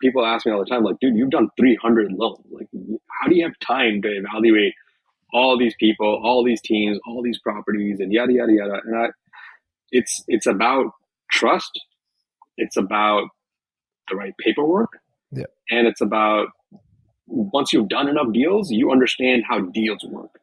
people ask me all the time, like, dude, you've done 300 loans. Like, how do you have time to evaluate all these people, all these teams, all these properties, and yada yada yada? And it's about trust. It's about the right paperwork, Yeah. and it's about once you've done enough deals, you understand how deals work.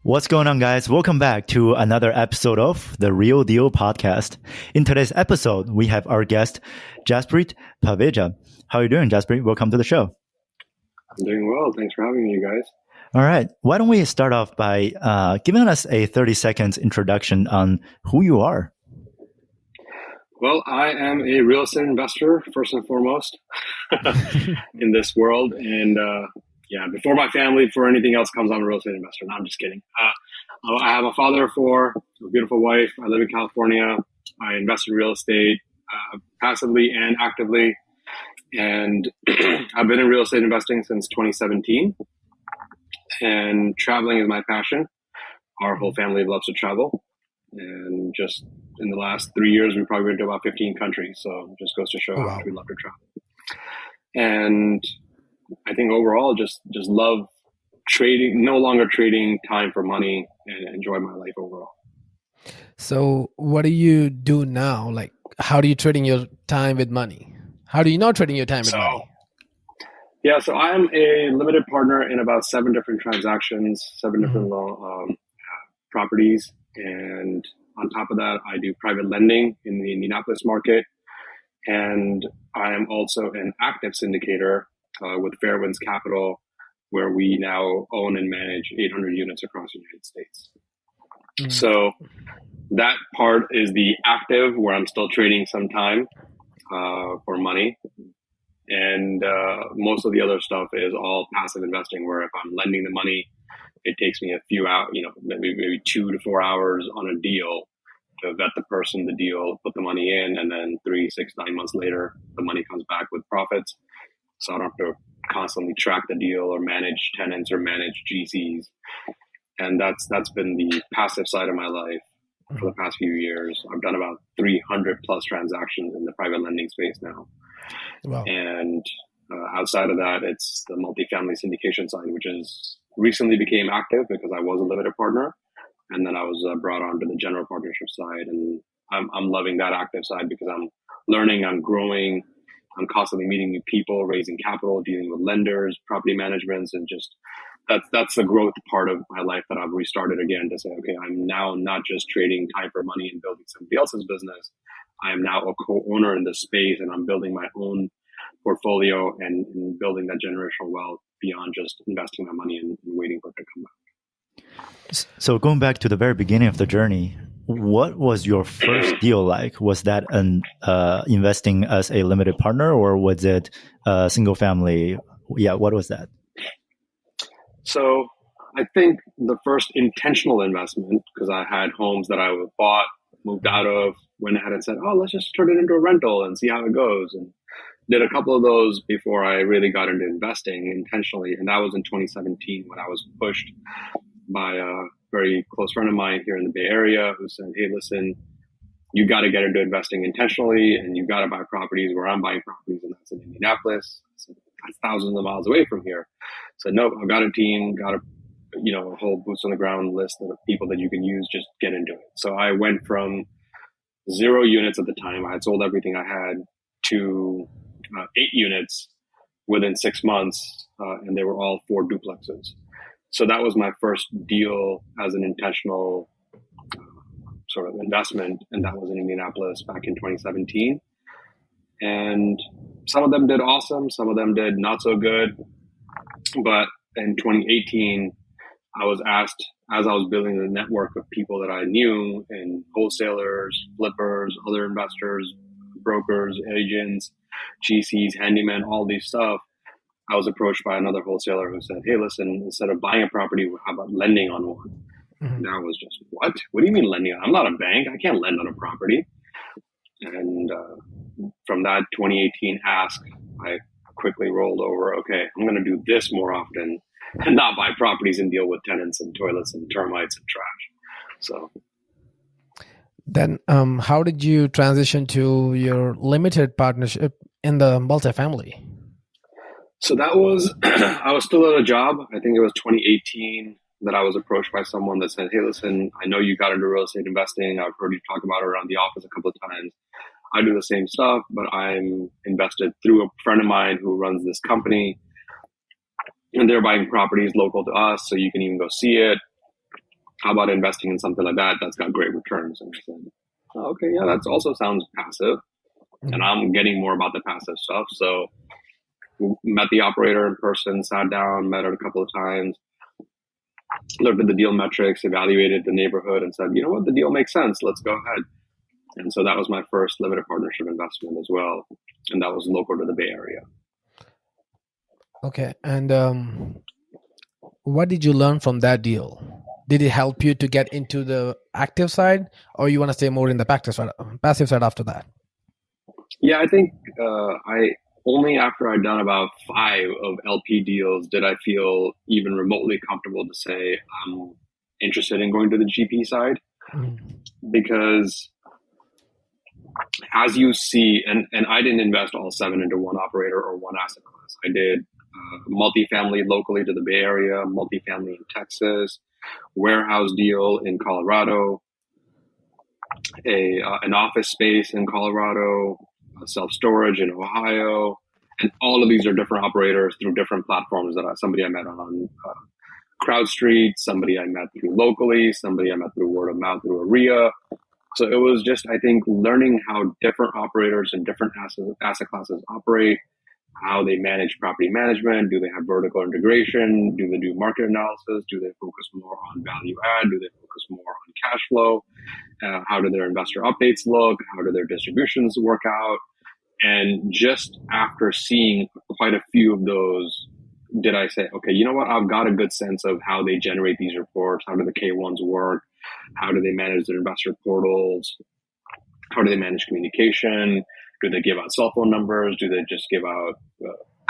What's going on, guys? Welcome back to another episode of the Real Deal podcast. In today's episode, we have our guest, Jaspreet Baveja. How are you doing, Jaspreet? Welcome to the show. I'm doing well. Thanks for having me, you guys. All right. Why don't we start off by giving us a 30 seconds introduction on who you are? Well, I am a real estate investor, first and foremost, in this world. And before my family, before anything else comes, I'm a real estate investor. No, I'm just kidding. I have a father of four, a beautiful wife. I live in California. I invest in real estate passively and actively. And I've been in real estate investing since 2017. And traveling is my passion. Our whole family loves to travel. And just in the last 3 years, we've probably been to about 15 countries. So it just goes to show how much we love to travel. And I think overall, just love trading, no longer trading time for money, and enjoy my life overall. So what do you do now? Like, how do you trading your time with money? How do you not trading your time with money? Yeah, so I am a limited partner in about 7 different transactions, 7 different properties. And on top of that, I do private lending in the Indianapolis market. And I am also an active syndicator with Fairwinds Capital, where we now own and manage 800 units across the United States. So that part is the active, where I'm still trading some time for money. And most of the other stuff is all passive investing, where if I'm lending the money, it takes me a few hours, maybe 2 to 4 hours on a deal to vet the person, the deal, put the money in, and then 3, 6, 9 months later, the money comes back with profits. So I don't have to constantly track the deal or manage tenants or manage GCs. And that's been the passive side of my life for the past few years. I've done about 300 plus transactions in the private lending space now. Wow. And outside of that, it's the multifamily syndication side, which is recently became active because I was a limited partner. And then I was brought on to the general partnership side. And I'm loving that active side because I'm learning, I'm growing, I'm constantly meeting new people, raising capital, dealing with lenders, property managements, and just that's the growth part of my life that I've restarted again to say, okay, I'm now not just trading time for money and building somebody else's business. I am now a co-owner in this space, and I'm building my own portfolio and building that generational wealth beyond just investing my money and waiting for it to come back. So going back to the very beginning of the journey, what was your first deal like? Was that investing as a limited partner, or was it a single family? Yeah, what was that? So I think the first intentional investment, because I had homes that I bought, moved out of, went ahead and said, oh, let's just turn it into a rental and see how it goes. And did a couple of those before I really got into investing intentionally. And that was in 2017 when I was pushed by a very close friend of mine here in the Bay Area who said, hey, listen, you got to get into investing intentionally, and you got to buy properties where I'm buying properties, and that's in Indianapolis. I said, that's thousands of miles away from here. So nope, I've got a team, got a whole boots on the ground list of people that you can use, just get into it. So I went from 0 units at the time, I had sold everything I had, to 8 units within 6 months, and they were all 4 duplexes. So that was my first deal as an intentional sort of investment, and that was in Indianapolis back in 2017. And some of them did awesome, some of them did not so good. But in 2018, I was asked, as I was building the network of people that I knew, and wholesalers, flippers, other investors, brokers, agents, GCs, handymen, all these stuff, I was approached by another wholesaler who said, hey, listen, instead of buying a property, how about lending on one? And I was just, what? What do you mean lending? I'm not a bank. I can't lend on a property. And from that 2018 ask, I quickly rolled over, okay, I'm going to do this more often. and not buy properties and deal with tenants and toilets and termites and trash. So Then, how did you transition to your limited partnership in the multifamily? So that was, I was still at a job. I think it was 2018 that I was approached by someone that said, "Hey, listen, I know you got into real estate investing. I've heard you talk about it around the office a couple of times. I do the same stuff, but I'm invested through a friend of mine who runs this company, and they're buying properties local to us, so you can even go see it. How about investing in something like that that's got great returns?" And I said, "Oh, okay, yeah, that also sounds passive." And I'm getting more about the passive stuff. So met the operator in person, sat down, met her a couple of times, looked at the deal metrics, evaluated the neighborhood, and said, "You know what, the deal makes sense. Let's go ahead." And so that was my first limited partnership investment as well. And that was local to the Bay Area. Okay. And what did you learn from that deal? Did it help you to get into the active side, or you want to stay more in the passive side after that? Yeah, I think I only after I'd done about 5 of LP deals did I feel even remotely comfortable to say I'm interested in going to the GP side. Because as you see, and I didn't invest all 7 into one operator or one asset class. I did multifamily locally to the Bay Area, multifamily in Texas, warehouse deal in Colorado, an office space in Colorado, self-storage in Ohio, and all of these are different operators through different platforms that somebody I met on CrowdStreet, somebody I met through locally, somebody I met through word of mouth through AREA. So it was just, I think, learning how different operators and different asset classes operate, how they manage property management. Do they have vertical integration? Do they do market analysis? Do they focus more on value add? Do they focus more on cash flow? How do their investor updates look? How do their distributions work out? And just after seeing quite a few of those, did I say, okay, you know what? I've got a good sense of how they generate these reports. How do the K1s work? How do they manage their investor portals? How do they manage communication? Do they give out cell phone numbers? Do they just give out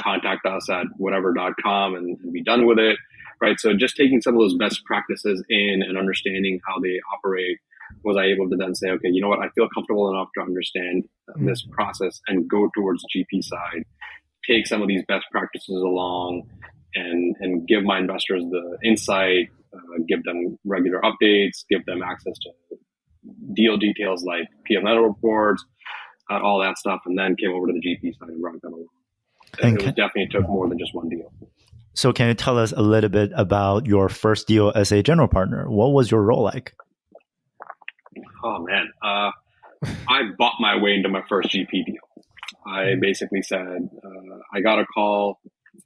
contact us at whatever.com and be done with it? Right. So just taking some of those best practices in and understanding how they operate, was I able to then say, okay, you know what? I feel comfortable enough to understand this process and go towards the GP side, take some of these best practices along and give my investors the insight, give them regular updates, give them access to deal details like P&L reports, all that stuff, and then came over to the GP side and brought them along. And it definitely took more than just one deal. So can you tell us a little bit about your first deal as a general partner? What was your role like? Oh, man. I bought my way into my first GP deal. I basically said, I got a call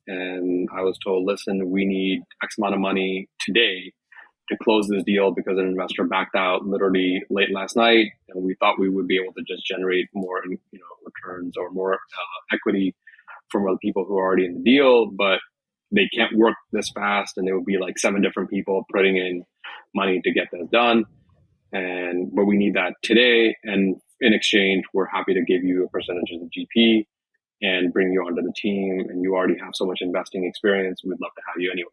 and I was told, listen, we need X amount of money today to close this deal because an investor backed out literally late last night. And we thought we would be able to just generate more, returns or more equity from other people who are already in the deal, but they can't work this fast. And there would be like 7 different people putting in money to get this done. But we need that today. And in exchange, we're happy to give you a percentage of the GP and bring you onto the team. And you already have so much investing experience. We'd love to have you anyway.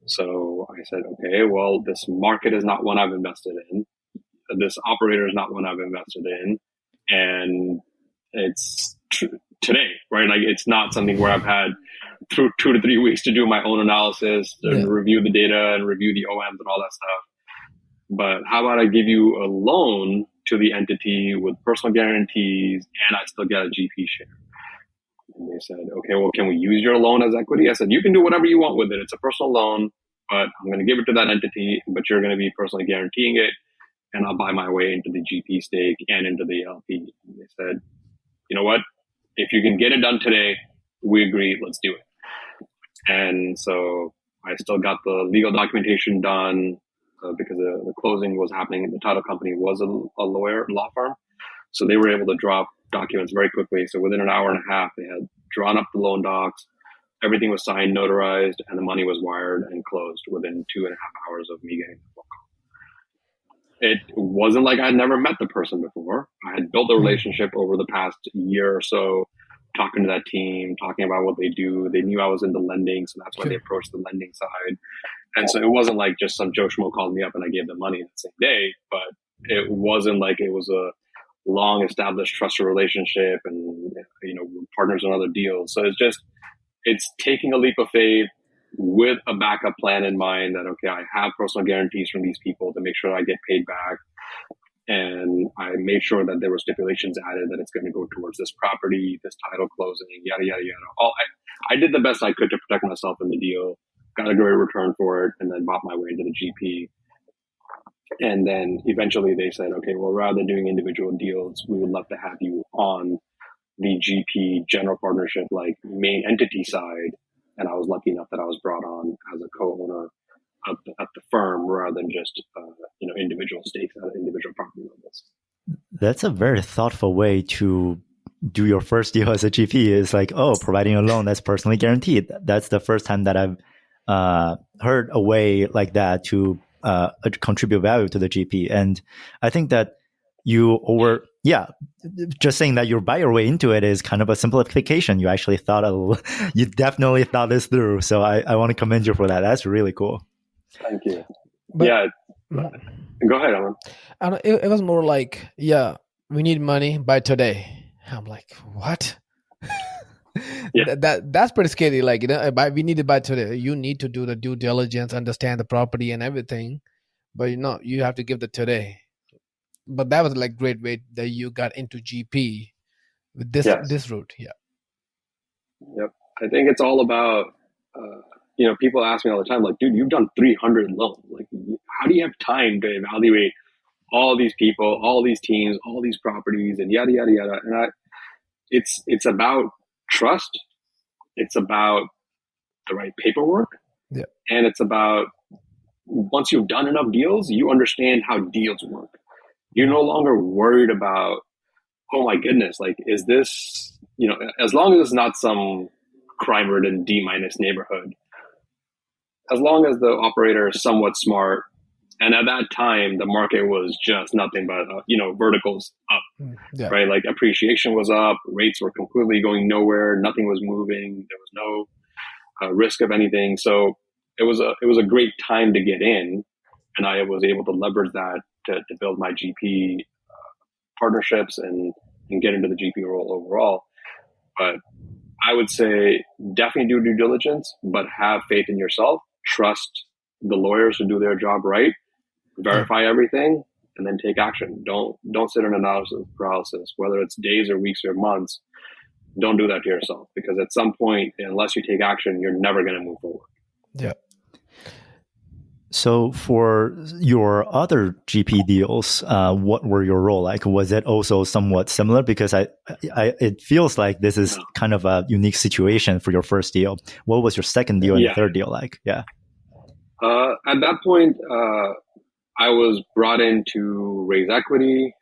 So I said, okay, well, this market is not one I've invested in. This operator is not one I've invested in. And it's today, right? Like it's not something where I've had through 2 to 3 weeks to do my own analysis and review the data and review the OMs and all that stuff. But how about I give you a loan to the entity with personal guarantees and I still get a GP share? And they said, okay, well, can we use your loan as equity? I said, you can do whatever you want with it. It's a personal loan, but I'm going to give it to that entity, but you're going to be personally guaranteeing it. And I'll buy my way into the GP stake and into the LP. And they said, you know what? If you can get it done today, we agree, let's do it. And so I still got the legal documentation done because the closing was happening. The title company was a law firm. So they were able to drop documents very quickly. So within an hour and a half, they had drawn up the loan docs. Everything was signed, notarized, and the money was wired and closed within 2.5 hours of me getting the phone call. It wasn't like I'd never met the person before. I had built a relationship over the past year or so talking to that team, talking about what they do. They knew I was into lending, so that's why they Sure. approached the lending side. And so it wasn't like just some Joe Schmo called me up and I gave them money the same day, but it wasn't like it was a long established trusted relationship and, we're partners on other deals. So it's taking a leap of faith with a backup plan in mind that, okay, I have personal guarantees from these people to make sure I get paid back. And I made sure that there were stipulations added that it's going to go towards this property, this title closing, yada, yada, yada. I did the best I could to protect myself in the deal, got a great return for it, and then bought my way into the GP. And then eventually they said, okay, well, rather than doing individual deals, we would love to have you on the GP general partnership, like main entity side. And I was lucky enough that I was brought on as a co-owner at the firm rather than just, individual stakes at individual property levels. That's a very thoughtful way to do your first deal as a GP. Is like, providing a loan that's personally guaranteed. That's the first time that I've heard a way like that to contribute value to the GP. And I think that just saying that you buy your way into it is kind of a simplification. You actually you definitely thought this through. So I want to commend you for that. That's really cool. Thank you. But, Go ahead, Alan. And it was more like, we need money by today. I'm like, what? Yeah. That's pretty scary. Like, we need it by today. You need to do the due diligence, understand the property and everything. But you have to give the today. But that was like great way that you got into GP with this route. Yeah. Yep. I think it's all about, people ask me all the time, like, dude, you've done 300 loans. Like, how do you have time to evaluate all these people, all these teams, all these properties, and yada, yada, yada. And it's about trust. It's about the right paperwork. Yeah. And it's about, once you've done enough deals, you understand how deals work. You're no longer worried about, oh my goodness, like, is this, as long as it's not some crime-ridden D- neighborhood, as long as the operator is somewhat smart, and at that time, the market was just nothing but, verticals up, right? Like, appreciation was up, rates were completely going nowhere, nothing was moving, there was no risk of anything. So it was a great time to get in, and I was able to leverage that to build my GP partnerships and get into the GP role overall. But I would say definitely do due diligence, but have faith in yourself. Trust the lawyers to do their job right. Verify everything, and then take action. Don't sit in analysis paralysis, whether it's days or weeks or months. Don't do that to yourself, because at some point, unless you take action, you're never going to move forward. Yeah. So for your other GP deals, what were your role like? Was it also somewhat similar? Because it feels like this is kind of a unique situation for your first deal. What was your second deal and the third deal like? Yeah. At that point, I was brought in to raise equity,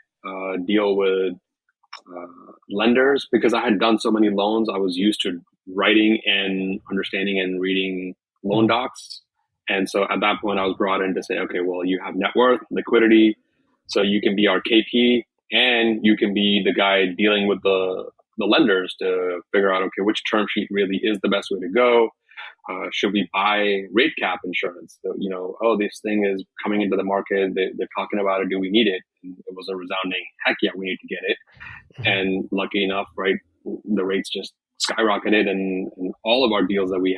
deal with lenders, because I had done so many loans. I was used to writing and understanding and reading loan docs. And so at that point, I was brought in to say, okay, well, you have net worth, liquidity, so you can be our KP, and you can be the guy dealing with the lenders to figure out, okay, which term sheet really is the best way to go. Should we buy rate cap insurance? So, this thing is coming into the market. They're talking about it. Do we need it? And it was a resounding, heck yeah, we need to get it. And lucky enough, right, the rates just skyrocketed, and all of our deals that we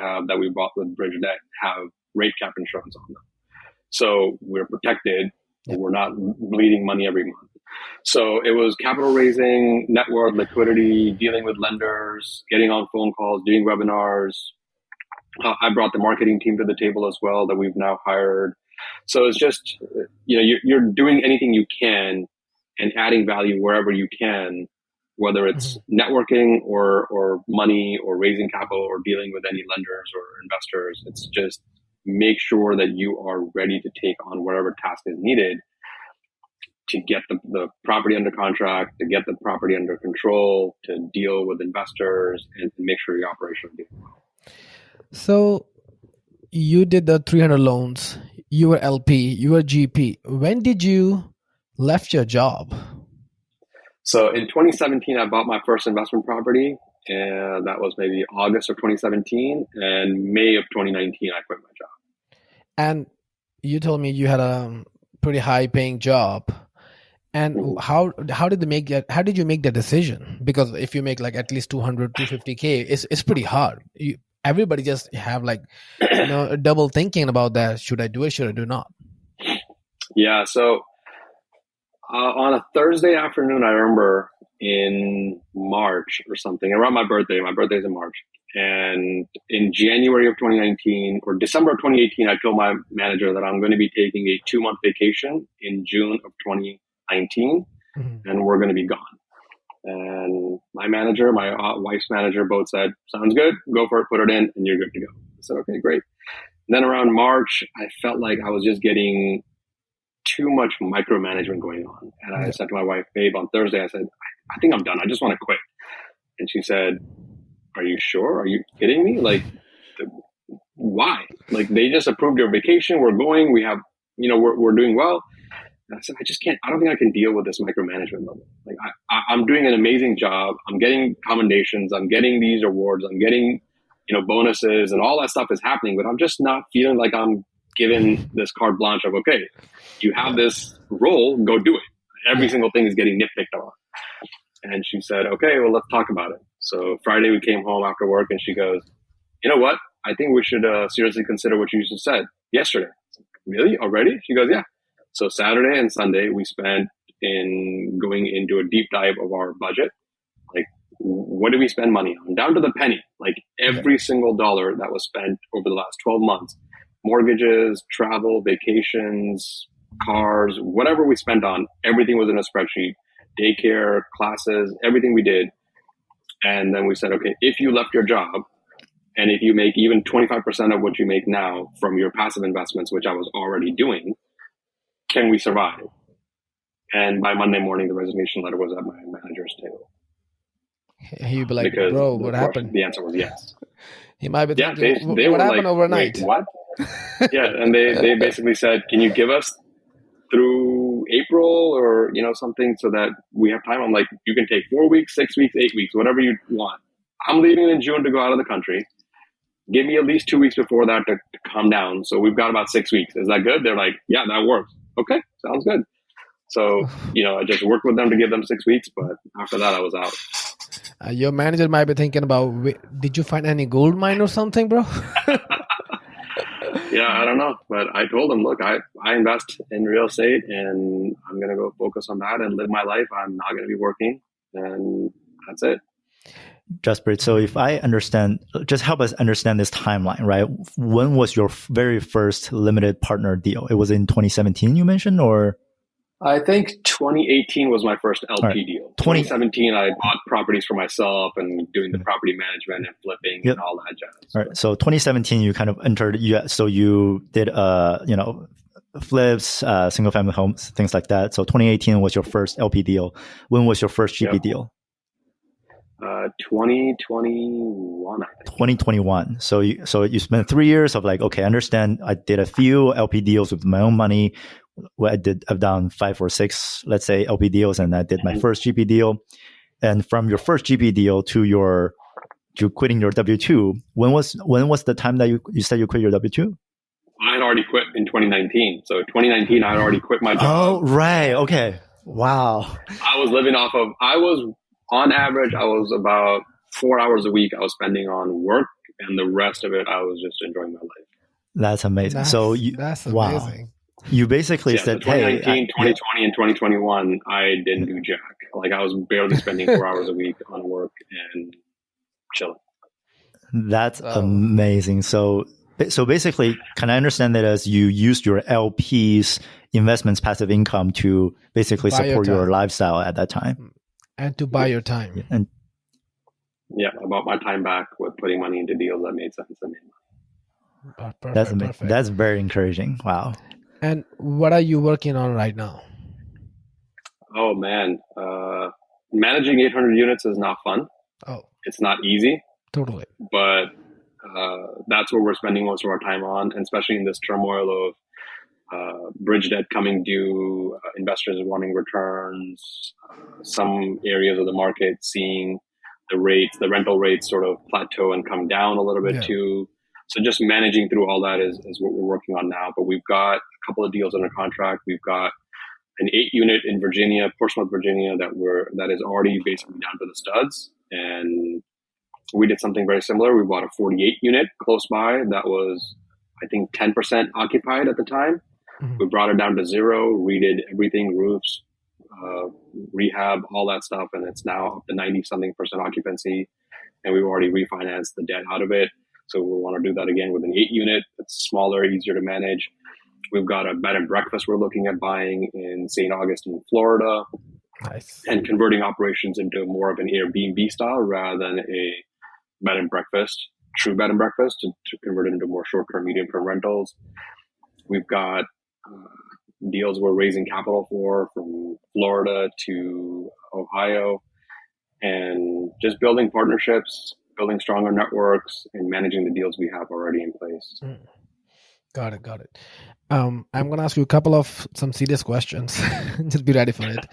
bought with Bridge Debt have rate cap insurance on them. So we're protected. We're not bleeding money every month. So it was capital raising, net worth, liquidity, dealing with lenders, getting on phone calls, doing webinars. I brought the marketing team to the table as well that we've now hired. So it's just, you're doing anything you can and adding value wherever you can, whether it's networking or money or raising capital or dealing with any lenders or investors. It's just make sure that you are ready to take on whatever task is needed to get the property under contract, to get the property under control, to deal with investors, and to make sure your operation is doing well. So you did the 300 loans, you were LP, you were GP. When did you left your job? So in 2017, I bought my first investment property, And that was maybe August of 2017, and May of 2019, I quit my job. And you told me you had a pretty high paying job. And how did they make that? How did you make that decision? Because if you make like at least 200, 250K, it's pretty hard. Everybody just have like, double thinking about that. Should I do it? Should I do not? Yeah. So on a Thursday afternoon, I remember in March or something, around my birthday's in March. And in January of 2019 or December of 2018, I told my manager that I'm going to be taking a 2-month vacation in June of 2019, and we're going to be gone. And my manager, my wife's manager, both said, sounds good, go for it, put it in, and you're good to go. I said, okay, great. And then around March, I felt like I was just getting too much micromanagement going on. And I said to my wife, babe, on Thursday, I said, I think I'm done. I just want to quit. And she said, are you sure? Are you kidding me? Like, why? Like, they just approved your vacation. We're going. We have, we're doing well. And I said, I just can't. I don't think I can deal with this micromanagement level. Like, I'm doing an amazing job. I'm getting commendations. I'm getting these awards. I'm getting, bonuses, and all that stuff is happening. But I'm just not feeling like I'm given this carte blanche of, okay, you have this role, go do it. Every single thing is getting nitpicked on. And she said, okay, well, let's talk about it. So Friday we came home after work, and she goes, you know what? I think we should seriously consider what you just said yesterday. Said, really? Already? She goes, yeah. So Saturday and Sunday we spent in going into a deep dive of our budget. Like, what did we spend money on? Down to the penny. Like, every single dollar that was spent over the last 12 months, mortgages, travel, vacations, cars, whatever we spent on, everything was in a spreadsheet. Daycare, classes, everything we did. And then we said, okay, if you left your job and if you make even 25% of what you make now from your passive investments, which I was already doing, can we survive? And by Monday morning, the resignation letter was at my manager's table. He'd be like, because bro, what happened? The answer was yes. He might be thinking, they what happened like, overnight? Wait, what? Yeah, and they basically said, can you give us through April or, something so that we have time? I'm like, you can take 4 weeks, 6 weeks, 8 weeks, whatever you want. I'm leaving in June to go out of the country. Give me at least 2 weeks before that to calm down. So we've got about 6 weeks. Is that good? They're like, yeah, that works. Okay, sounds good. So, I just worked with them to give them 6 weeks, but after that I was out. Your manager might be thinking about, did you find any gold mine or something, bro? Yeah, I don't know. But I told him, look, I invest in real estate and I'm going to go focus on that and live my life. I'm not going to be working. And that's it. Jaspreet, so if I understand, just help us understand this timeline, right? When was your very first limited partner deal? It was in 2017, you mentioned, or? I think 2018 was my first LP deal. 2017, I bought properties for myself and doing the property management and flipping and all that jazz. All right. So 2017, you kind of entered. So you did, flips, single family homes, things like that. So 2018 was your first LP deal. When was your first GP deal? 2021, I think. 2021. So you spent 3 years of like, okay, I understand. I did a few LP deals with my own money. I've done 5 or 6, let's say, LP deals, and I did my first GP deal. And from your first GP deal to quitting your W-2, when was the time that you said you quit your W-2? I had already quit in 2019. So 2019, I had already quit my job. Oh, right. Okay. Wow. I was living off of, on average, I was about 4 hours a week I was spending on work, and the rest of it, I was just enjoying my life. That's amazing. That's amazing. Wow. You basically said, 2019, 2020, and 2021, I didn't do jack. Like, I was barely spending 4 hours a week on work and chilling. That's amazing. So basically, can I understand that as you used your LP's investments passive income to basically support your lifestyle at that time? And to buy your time. And yeah, I bought my time back with putting money into deals that made sense to me. Perfect. That's very encouraging. Wow. And what are you working on right now? Oh, man. Managing 800 units is not fun. Oh. It's not easy. Totally. But that's what we're spending most of our time on, and especially in this turmoil of bridge debt coming due, investors wanting returns, some areas of the market seeing the rental rates sort of plateau and come down a little bit too. So just managing through all that is what we're working on now. But we've got a couple of deals under contract. We've got an 8-unit in Virginia, Portsmouth, Virginia, that is already basically down to the studs. And we did something very similar. We bought a 48-unit close by that was, I think, 10% occupied at the time. Mm-hmm. We brought it down to 0, redid everything, roofs, rehab, all that stuff, and it's now up to 90-something% occupancy. And we've already refinanced the debt out of it. So we want to do that again with an 8-unit. It's smaller, easier to manage. We've got a bed and breakfast we're looking at buying in St. Augustine, Florida. Nice. And converting operations into more of an Airbnb style rather than a bed and breakfast, true bed and breakfast, to convert it into more short-term, medium-term rentals. We've got deals we're raising capital for from Florida to Ohio, and just building partnerships, building stronger networks, and managing the deals we have already in place. Got it. I'm going to ask you a couple of some serious questions. Just be ready for it.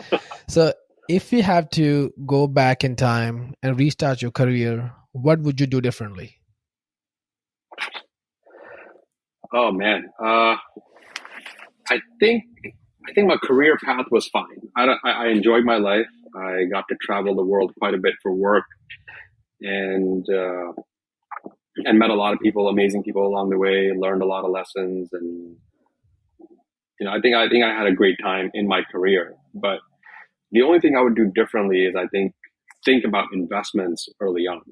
So if you have to go back in time and restart your career, what would you do differently? Oh, man. I think my career path was fine. I enjoyed my life. I got to travel the world quite a bit for work, and met a lot of people, amazing people along the way. Learned a lot of lessons, and I think I had a great time in my career. But the only thing I would do differently is I think about investments early on.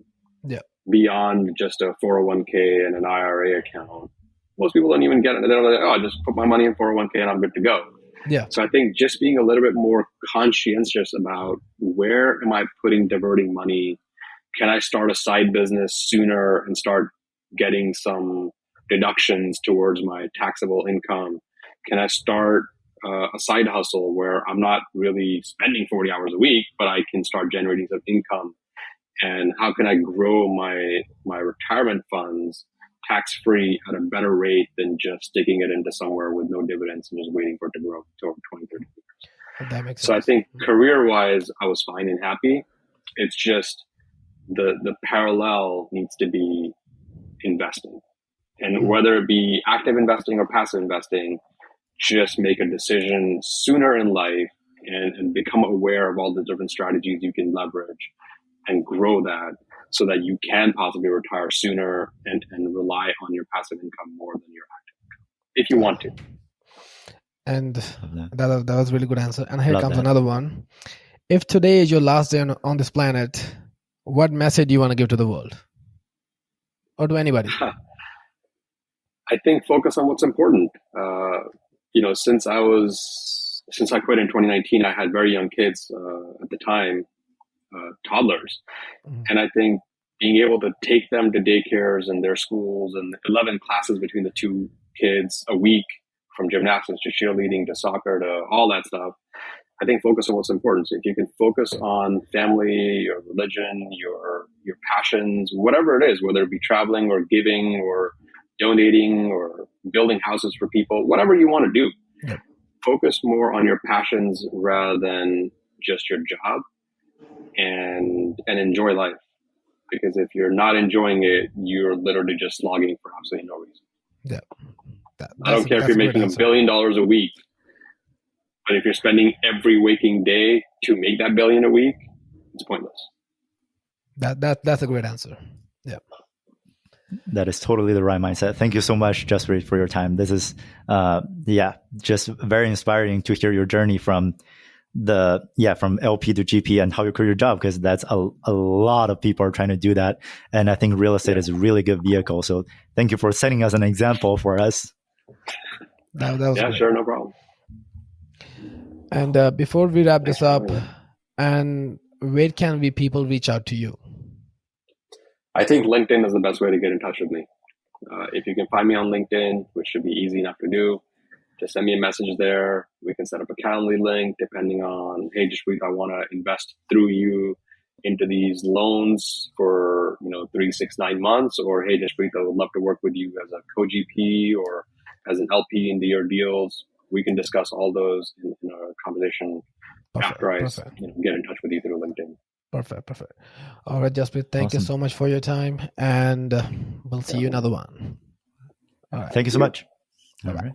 Yeah. Beyond just a 401k and an IRA account. Most people don't even get it. They're like, I just put my money in 401k and I'm good to go. Yeah. So I think just being a little bit more conscientious about where am I diverting money? Can I start a side business sooner and start getting some deductions towards my taxable income? Can I start a side hustle where I'm not really spending 40 hours a week, but I can start generating some income? And how can I grow my retirement funds tax-free at a better rate than just sticking it into somewhere with no dividends and just waiting for it to grow to over 20, 30 years? That makes sense. So I think career-wise, I was fine and happy. It's just the parallel needs to be investing. And whether it be active investing or passive investing, just make a decision sooner in life and become aware of all the different strategies you can leverage and grow that so that you can possibly retire sooner and rely on your passive income more than your active income, if you want to. And that was a really good answer. And here comes another one. If today is your last day on this planet, what message do you want to give to the world? Or to anybody? I think focus on what's important. Since I quit in 2019, I had very young kids at the time, toddlers. Mm-hmm. And I think being able to take them to daycares and their schools and 11 classes between the two kids a week, from gymnastics to cheerleading to soccer to all that stuff, I think focus on what's important. So if you can focus on family, your religion, your passions, whatever it is, whether it be traveling or giving or donating or building houses for people, whatever you want to do, yep. Focus more on your passions rather than just your job, and enjoy life. Because if you're not enjoying it, you're literally just slogging for absolutely no reason. Yeah. I don't care if you're making $1 billion a week, but if you're spending every waking day to make that billion a week, it's pointless. That's a great answer. Yeah. That is totally the right mindset. Thank you so much, Jaspreet, for your time. This is, just very inspiring to hear your journey from LP to GP and how you quit your job, because that's a lot of people are trying to do that. And I think real estate is a really good vehicle. So thank you for setting us an example for us. That was great. Sure, no problem. And before we wrap this up, and where can people reach out to you? I think LinkedIn is the best way to get in touch with me. If you can find me on LinkedIn, which should be easy enough to do, just send me a message there. We can set up a Calendly link depending on, hey, Jaspreet, I want to invest through you into these loans for 3, 6, 9 months, or hey, Jaspreet, I would love to work with you as a co-GP or as an LP into your deals. We can discuss all those in a conversation after I get in touch with you through LinkedIn. Perfect. All right, Jaspreet, thank you Awesome. so much for your time, and we'll see you another one. All right. Thank you so much. Bye-bye. All right.